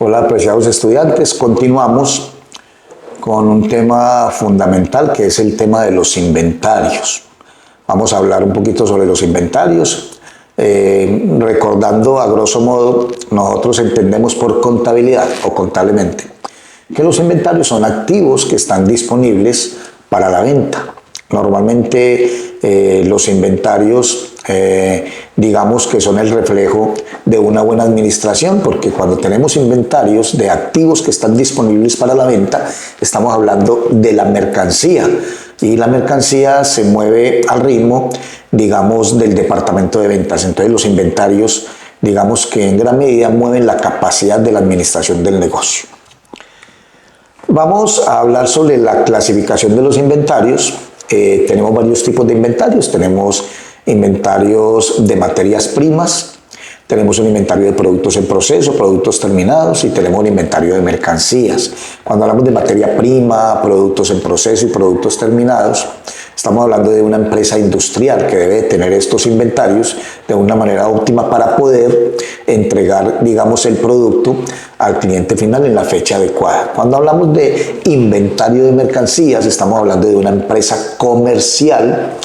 Hola, apreciados estudiantes. Continuamos con un tema fundamental que es el tema de los inventarios. Vamos a hablar un poquito sobre los inventarios, recordando a grosso modo, nosotros entendemos por contabilidad o contablemente que los inventarios son activos que están disponibles para la venta. Normalmente los inventarios digamos que son el reflejo de una buena administración, porque cuando tenemos inventarios de activos que están disponibles para la venta, estamos hablando de la mercancía, y la mercancía se mueve al ritmo, digamos, del departamento de ventas. Entonces los inventarios, digamos que en gran medida mueven la capacidad de la administración del negocio. Vamos a hablar sobre la clasificación de los inventarios. Tenemos varios tipos de inventarios. Tenemos inventarios de materias primas, tenemos un inventario de productos en proceso, productos terminados, y tenemos un inventario de mercancías. Cuando hablamos de materia prima, productos en proceso y productos terminados, estamos hablando de una empresa industrial que debe tener estos inventarios de una manera óptima para poder entregar, digamos, el producto al cliente final en la fecha adecuada. Cuando hablamos de inventario de mercancías, estamos hablando de una empresa comercial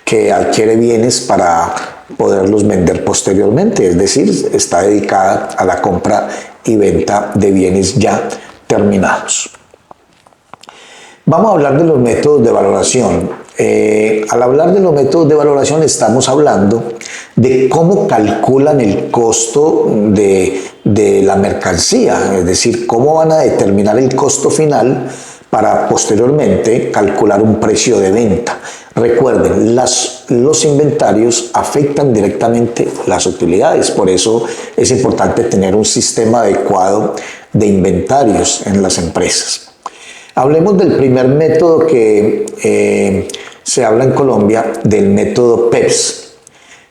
que adquiere bienes para poderlos vender posteriormente, es decir, está dedicada a la compra y venta de bienes ya terminados. Vamos a hablar de los métodos de valoración. Al hablar de los métodos de valoración estamos hablando de cómo calculan el costo de la mercancía, es decir, cómo van a determinar el costo final para posteriormente calcular un precio de venta. Recuerden, los inventarios afectan directamente las utilidades, por eso es importante tener un sistema adecuado de inventarios en las empresas. Hablemos del primer método que se habla en Colombia, del método PEPS,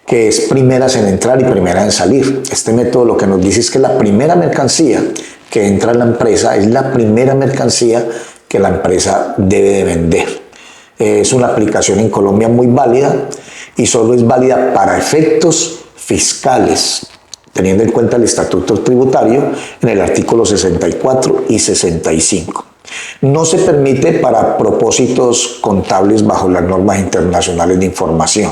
que es primeras en entrar y primeras en salir. Este método lo que nos dice es que la primera mercancía que entra en la empresa es la primera mercancía que la empresa debe de vender. Es una aplicación en Colombia muy válida y solo es válida para efectos fiscales, teniendo en cuenta el estatuto tributario en el artículo 64 y 65. No se permite para propósitos contables bajo las normas internacionales de información.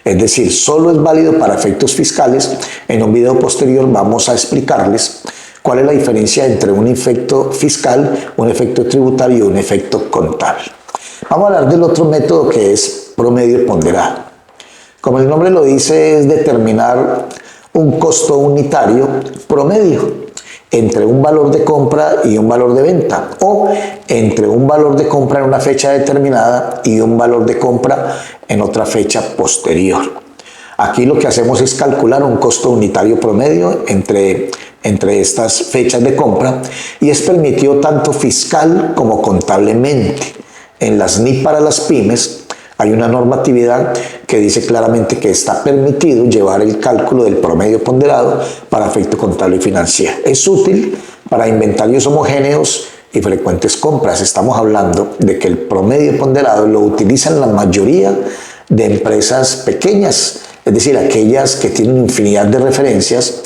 Es decir, solo es válido para efectos fiscales. En un video posterior vamos a explicarles cuál es la diferencia entre un efecto fiscal, un efecto tributario y un efecto contable. Vamos a hablar del otro método, que es promedio ponderado. Como el nombre lo dice, es determinar un costo unitario promedio entre un valor de compra y un valor de venta, o entre un valor de compra en una fecha determinada y un valor de compra en otra fecha posterior. Aquí lo que hacemos es calcular un costo unitario promedio entre estas fechas de compra, y es permitido tanto fiscal como contablemente. En las NIP para las pymes hay una normatividad que dice claramente que está permitido llevar el cálculo del promedio ponderado para efecto contable y financiero. Es útil para inventarios homogéneos y frecuentes compras. Estamos hablando de que el promedio ponderado lo utilizan la mayoría de empresas pequeñas, es decir, aquellas que tienen infinidad de referencias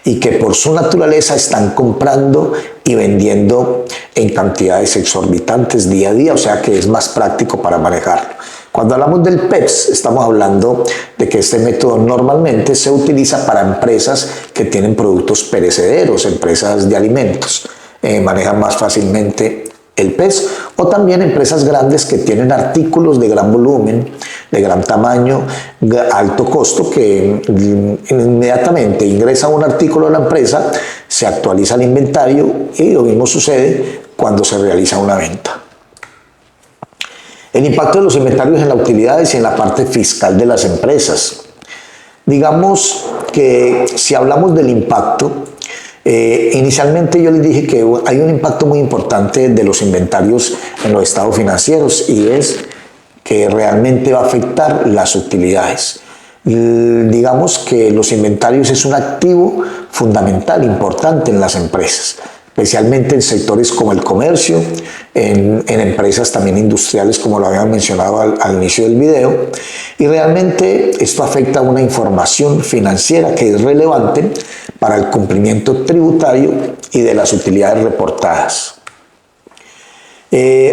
y que por su naturaleza están comprando y vendiendo en cantidades exorbitantes día a día, o sea que es más práctico para manejarlo. Cuando hablamos del PEPS, estamos hablando de que este método normalmente se utiliza para empresas que tienen productos perecederos, empresas de alimentos, manejan más fácilmente el PEPS, o también empresas grandes que tienen artículos de gran volumen, de gran tamaño, alto costo, que inmediatamente ingresa un artículo a la empresa, se actualiza el inventario, y lo mismo sucede cuando se realiza una venta. El impacto de los inventarios en las utilidades y en la parte fiscal de las empresas. Digamos que si hablamos del impacto, inicialmente yo les dije que hay un impacto muy importante de los inventarios en los estados financieros, y es que realmente va a afectar las utilidades. Digamos que los inventarios es un activo fundamental, importante en las empresas. especialmente en sectores como el comercio, en empresas también industriales, como lo habían mencionado al inicio del video, y realmente esto afecta a una información financiera que es relevante para el cumplimiento tributario y de las utilidades reportadas.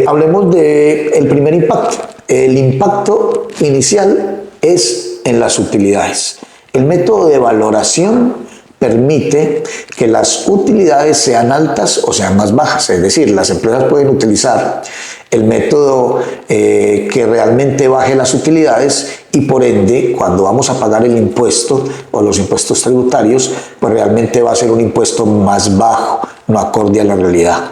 Hablemos del primer impacto. El impacto inicial es en las utilidades. El método de valoración permite que las utilidades sean altas o sean más bajas, es decir, las empresas pueden utilizar el método que realmente baje las utilidades y por ende cuando vamos a pagar el impuesto o los impuestos tributarios, pues realmente va a ser un impuesto más bajo, no acorde a la realidad.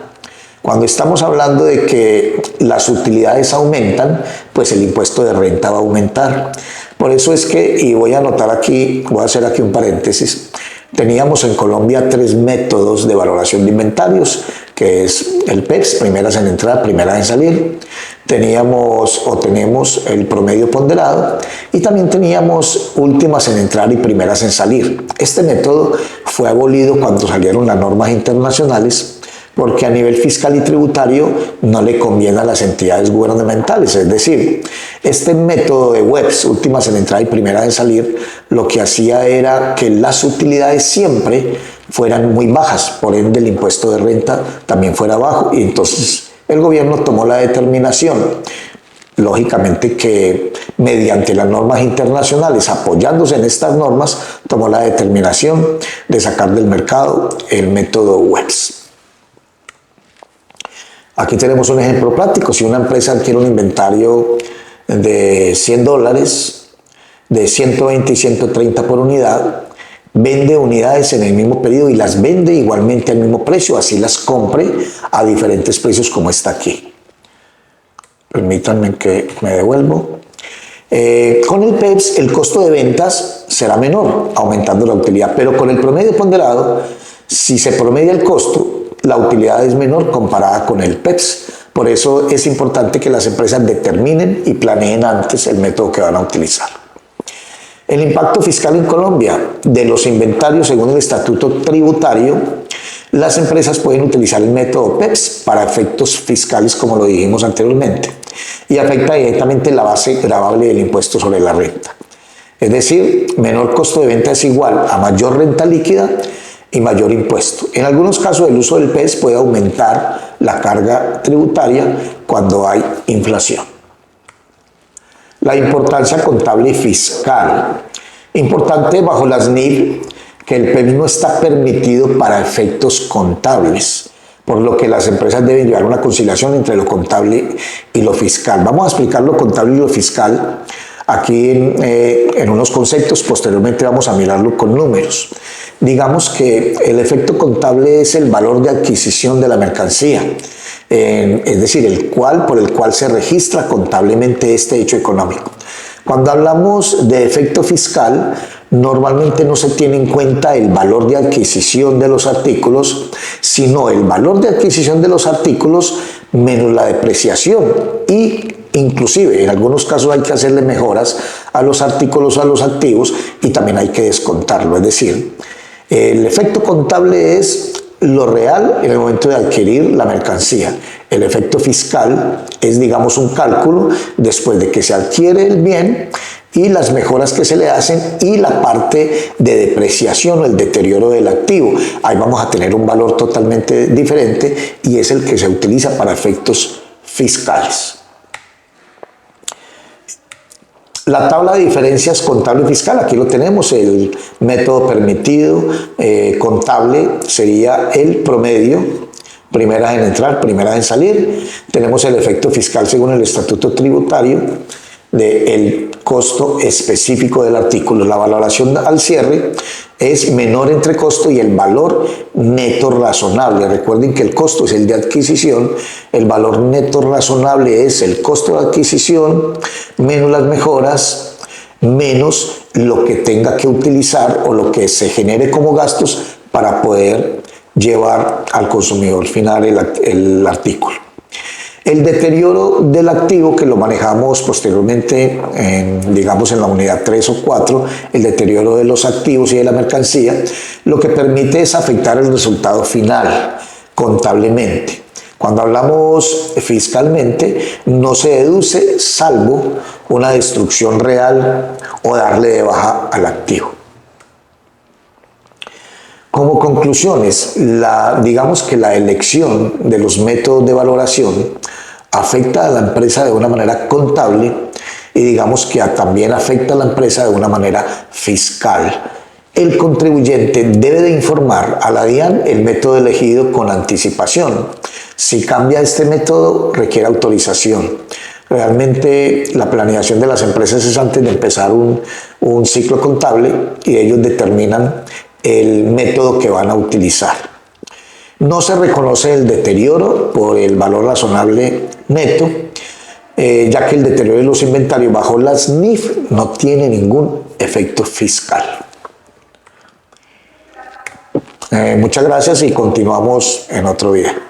Cuando estamos hablando de que las utilidades aumentan, pues el impuesto de renta va a aumentar. Por eso es que, y voy a anotar aquí, voy a hacer aquí un paréntesis, teníamos en Colombia 3 métodos de valoración de inventarios, que es el PEPS, primeras en entrar, primeras en salir. Teníamos o tenemos el promedio ponderado y también teníamos últimas en entrar y primeras en salir. Este método fue abolido cuando salieron las normas internacionales porque a nivel fiscal y tributario no le conviene a las entidades gubernamentales. Es decir, este método de WEPS, últimas en entrar y primeras en salir, lo que hacía era que las utilidades siempre fueran muy bajas, por ende el impuesto de renta también fuera bajo, y entonces el gobierno tomó la determinación, lógicamente que mediante las normas internacionales, apoyándose en estas normas, tomó la determinación de sacar del mercado el método WEPS. Aquí tenemos un ejemplo práctico. Si una empresa adquiere un inventario de $100, de 120 y 130 por unidad, vende unidades en el mismo periodo y las vende igualmente al mismo precio, así las compre a diferentes precios como está aquí. Permítanme que me devuelvo. Con el PEPS el costo de ventas será menor, aumentando la utilidad, pero con el promedio ponderado, si se promedia el costo, la utilidad es menor comparada con el PEPS. Por eso es importante que las empresas determinen y planeen antes el método que van a utilizar. El impacto fiscal en Colombia de los inventarios según el estatuto tributario, las empresas pueden utilizar el método PEPS para efectos fiscales como lo dijimos anteriormente y afecta directamente la base gravable del impuesto sobre la renta. Es decir, menor costo de venta es igual a mayor renta líquida y mayor impuesto. En algunos casos el uso del PEPS puede aumentar la carga tributaria cuando hay inflación. La importancia contable y fiscal. Importante bajo las NIF que el PEPS no está permitido para efectos contables, por lo que las empresas deben llevar una conciliación entre lo contable y lo fiscal. Vamos a explicar lo contable y lo fiscal aquí en unos conceptos, posteriormente vamos a mirarlo con números. Digamos que el efecto contable es el valor de adquisición de la mercancía, es decir, por el cual se registra contablemente este hecho económico. Cuando hablamos de efecto fiscal, normalmente no se tiene en cuenta el valor de adquisición de los artículos, sino el valor de adquisición de los artículos menos la depreciación y inclusive en algunos casos hay que hacerle mejoras a los artículos, a los activos y también hay que descontarlo. Es decir, el efecto contable es lo real en el momento de adquirir la mercancía. El efecto fiscal es, digamos, un cálculo después de que se adquiere el bien y las mejoras que se le hacen y la parte de depreciación o el deterioro del activo. Ahí vamos a tener un valor totalmente diferente y es el que se utiliza para efectos fiscales. La tabla de diferencias contable y fiscal, aquí lo tenemos, el método permitido contable sería el promedio, primeras en entrar, primeras en salir. Tenemos el efecto fiscal según el estatuto tributario del costo específico del artículo. La valoración al cierre es menor entre costo y el valor neto razonable. Recuerden que el costo es el de adquisición, el valor neto razonable es el costo de adquisición menos las mejoras, menos lo que tenga que utilizar o lo que se genere como gastos para poder llevar al consumidor final el artículo. El deterioro del activo, que lo manejamos posteriormente, digamos en la unidad 3 o 4, el deterioro de los activos y de la mercancía, lo que permite es afectar el resultado final. contablemente. Cuando hablamos fiscalmente, no se deduce salvo una destrucción real o darle de baja al activo. Como conclusiones, digamos que la elección de los métodos de valoración afecta a la empresa de una manera contable y digamos que también afecta a la empresa de una manera fiscal. El contribuyente debe de informar a la DIAN el método elegido con anticipación. Si cambia este método, requiere autorización. Realmente la planeación de las empresas es antes de empezar un ciclo contable y ellos determinan el método que van a utilizar. No se reconoce el deterioro por el valor razonable neto, ya que el deterioro de los inventarios bajo las NIF no tiene ningún efecto fiscal. Muchas gracias y continuamos en otro video.